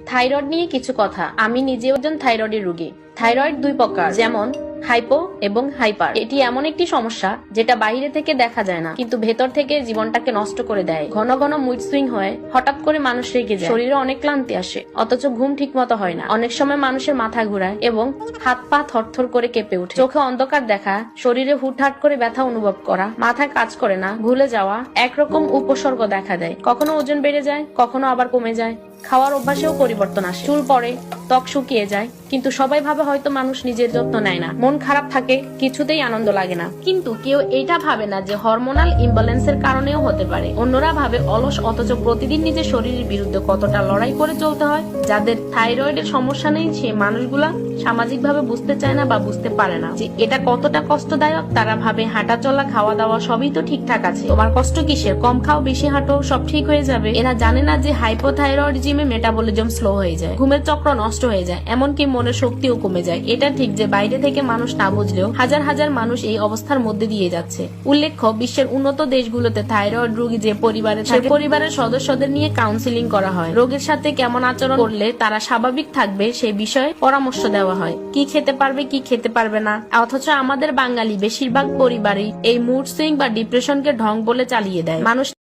Thyroid নিয়ে কিছু কথা। আমি নিজেও একজন থাইরয়েডের রোগী। থাইরয়েড দুই প্রকার, যেমন হাইপো এবং হাইপার। এটি এমন একটি সমস্যা যেটা বাইরে থেকে দেখা যায় না, কিন্তু ভেতর থেকে জীবনটাকে নষ্ট করে দেয়। ঘন ঘন মুড সুইং হয়, হঠাৎ করে মানুষ রেগে যায়, শরীরে অনেক ক্লান্তি আসে, অথচ ঘুম ঠিক মতো হয় না। অনেক সময় মানুষের মাথা ঘুরায় এবং হাত পা থরথর করে কেঁপে ওঠে, চোখে অন্ধকার দেখা, শরীরে হুটহাট করে ব্যথা অনুভব করা, মাথায় কাজ করে না, ভুলে যাওয়া, একরকম উপসর্গ দেখা দেয়। কখনো ওজন বেড়ে যায়, কখনো আবার কমে যায়। খাওয়ার অভ্যাসেও পরিবর্তন আসে, চুল পড়ে, ত্বক শুকিয়ে যায়। কিন্তু সবাই ভাবে হয়তো মানুষ নিজের যত্ন নেয় না, মন খারাপ থাকে, কিছুতেই আনন্দ লাগে না। কিন্তু কেউ এটা ভাবে না যে হরমোনাল ইমব্যালেন্সের কারণেও হতে পারে। অন্যরা ভাবে অলস, অথচ প্রতিদিন নিজের শরীরের বিরুদ্ধে কতটা লড়াই করে চলতে হয়। যাদের থাইরয়েডের সমস্যা নেই সেই মানুষগুলা সামাজিক ভাবে বুঝতে চায় না বা বুঝতে পারে না যে এটা কতটা কষ্টদায়ক। তারা ভাবে হাঁটা চলা, খাওয়া দাওয়া সবই তো ঠিকঠাক আছে, তোমার কষ্ট কিসের, কম খাও, বেশি হাঁটো, সব ঠিক হয়ে যাবে। এরা জানে না যে হাইপোথাইরয়েডিজমে মেটাবলিজম স্লো হয়ে যায়, ঘুমের চক্র নষ্ট হয়ে যায়, এমনকি মনের শক্তিও কমে যায়। এটা ঠিক যে বাইরে থেকে মানুষ না বুঝলেও হাজার হাজার মানুষ এই অবস্থার মধ্যে দিয়ে যাচ্ছে। উল্লেখ্য, বিশ্বের উন্নত দেশগুলোতে থাইরয়েড রোগী যে পরিবারে থাকে, পরিবারের সদস্যদের নিয়ে কাউন্সিলিং করা হয়। রোগীর সাথে কেমন আচরণ করলে তারা স্বাভাবিক থাকবে সেই বিষয়ে পরামর্শ দেওয়া হয়, কি খেতে পারবে কি খেতে পারবে না। অথচ আমাদের বাঙালি বেশিরভাগ পরিবারই এই মুড সুইং বা ডিপ্রেশনকে ঢং বলে চালিয়ে দেয়। মানুষ